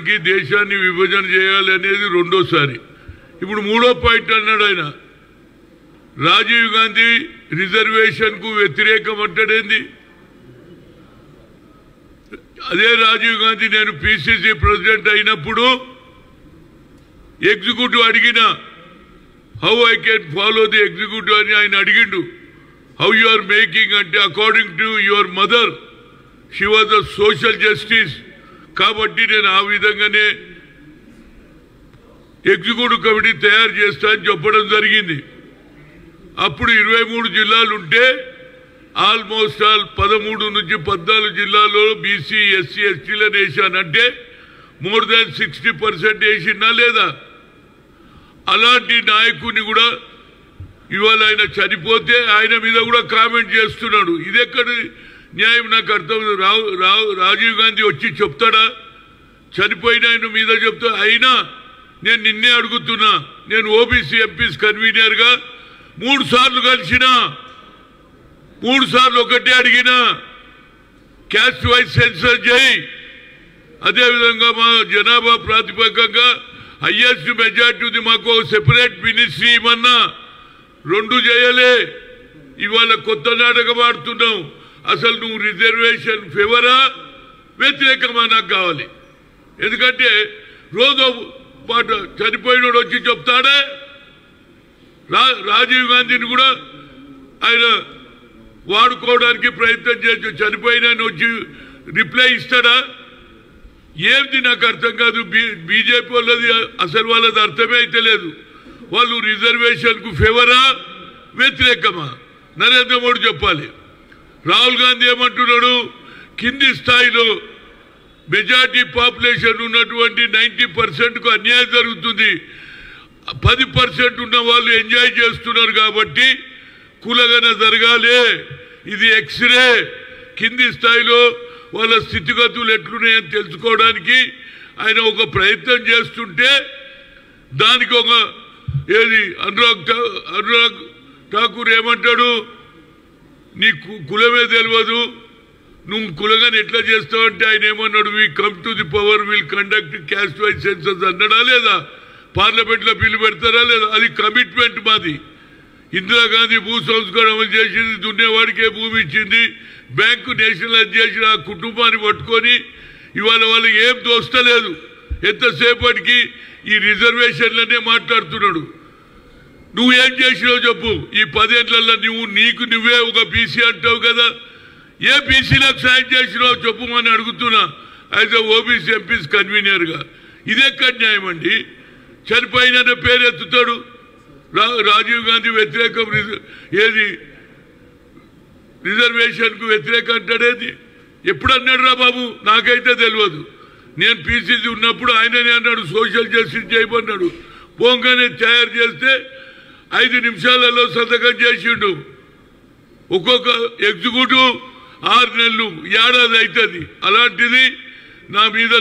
రాష్ట్రానికి దేశాన్ని విభజన చేయాలి అనేది రెండోసారి. ఇప్పుడు మూడో పాయింట్ అన్నాడు ఆయన. రాజీవ్ గాంధీ రిజర్వేషన్ కు వ్యతిరేకం అంటాడేంది? అదే రాజీవ్ గాంధీ నేను పిసిసి ప్రెసిడెంట్ అయినప్పుడు ఎగ్జిక్యూటివ్ అడిగిన how I can follow the executive అని ఆయన అడిగిండు. హౌ యు ఆర్ మేకింగ్ అంటే according to your mother she was a social justice కాబట్టి నేను ఆ విధంగానే ఎగ్జిక్యూటివ్ కమిటీ తయారు చేస్తా అని చెప్పడం జరిగింది. అప్పుడు 23 జిల్లాలు ఉంటే ఆల్మోస్ట్ ఆల్ 13 నుంచి 14 జిల్లాల్లో బీసీ ఎస్సీ ఎస్టీలను వేశానంటే మోర్ దాన్ 60% వేసినా లేదా? అలాంటి నాయకుడిని కూడా ఇవాళ ఆయన చనిపోతే ఆయన మీద కూడా కామెంట్ చేస్తున్నాడు. ఇది ఎక్కడ న్యాయం నాకు అర్థం. రాజీవ్ గాంధీ వచ్చి చెప్తాడా? చనిపోయిన ఆయన మీద చెప్తా. అయినా నేను నిన్నే అడుగుతున్నా, నేను ఓబీసీ ఎంపీస్ కన్వీనర్ గా 3 సార్లు కలిసిన, 3 సార్లు ఒకటే అడిగినా క్యాస్ట్ వైజ్ సెన్సర్ చేయి, అదేవిధంగా మా జనాభా ప్రాతిపదికంగా హైయెస్ట్ మెజార్టీ ఉంది, మాకు సెపరేట్ మినిస్ట్రీ ఇవన్నా 2 చేయలే. ఇవాళ కొత్త నాటకం ఆడుతున్నావు. అసలు నువ్వు రిజర్వేషన్ ఫేవరా వ్యతిరేకమా నాకు కావాలి. ఎందుకంటే రోజు పాటు చనిపోయినోడు వచ్చి చెప్తాడే. రాజీవ్ గాంధీని కూడా ఆయన వాడుకోవడానికి ప్రయత్నం చేసి చనిపోయిన వచ్చి రిప్లై ఇస్తాడా? ఏమిటి నాకు అర్థం కాదు. బీజేపీ వాళ్ళది అసలు వాళ్ళది అర్థమే అయితే లేదు. వాళ్ళు రిజర్వేషన్ కు ఫేవరా వ్యతిరేకమా? నరేంద్ర మోడీ చెప్పాలి. రాహుల్ గాంధీ ఏమంటున్నాడు? కింది స్థాయిలో మెజార్టీ పాపులేషన్ ఉన్నటువంటి 90% కు అన్యాయం జరుగుతుంది, 10% ఉన్న వాళ్ళు ఎంజాయ్ చేస్తున్నారు కాబట్టి కులగన జరగాలి. ఇది ఎక్స్రే. కింది స్థాయిలో వాళ్ళ స్థితిగతులు ఎట్లున్నాయని తెలుసుకోవడానికి ఆయన ఒక ప్రయత్నం చేస్తుంటే దానికి ఒక ఏది అనురాగ్ ఠాకూర్ ఏమంటాడు? నీ కులమే తెలియదు, నువ్వు కులగాని ఎట్లా చేస్తావంటే ఆయన ఏమన్నాడు? We come to the power will conduct caste wise census అన్నాడా లేదా? పార్లమెంట్లో బిల్లు పెడతారా లేదా? అది కమిట్మెంట్ మాది. ఇందిరాగాంధీ భూ సంస్కరణ అమలు చేసింది, దున్నేవాడికే భూమి ఇచ్చింది, బ్యాంకు నేషనలైజ్ చేసిన ఆ కుటుంబాన్ని పట్టుకొని ఇవాళ వాళ్ళకి ఏం దోస్తలేదు. ఎంతసేపటికి ఈ రిజర్వేషన్లనే మాట్లాడుతున్నాడు. నువ్వేం చేసినావు చెప్పు. ఈ 10 ఏళ్లలో నీకు నువ్వే ఒక బీసీ అంటావు కదా, ఏ బీసీలకు సాయం చేసినావు చెప్పుమని అడుగుతున్నా as a OBC MPs convener గా. ఇదెక్కడ న్యాయం అండి? చనిపోయిన పేరెత్తుతాడు. రాజీవ్ గాంధీ వ్యతిరేకం ఏది రిజర్వేషన్ కు వ్యతిరేకం అంటాడేది? ఎప్పుడు అన్నాడు రా బాబు? నాకైతే తెలియదు. నేను పీసీసీ ఉన్నప్పుడు ఆయననే అన్నాడు సోషల్ జస్టిస్ చేయమన్నాడు. పోంగానే తయారు చేస్తే 5 నిమిషాలలో సంతకం చేసిండు. ఒక్కొక్క ఎగ్జిక్యూటివ్ 6 నెలలు, ఏడాది అవుతుంది. అలాంటిది నా మీద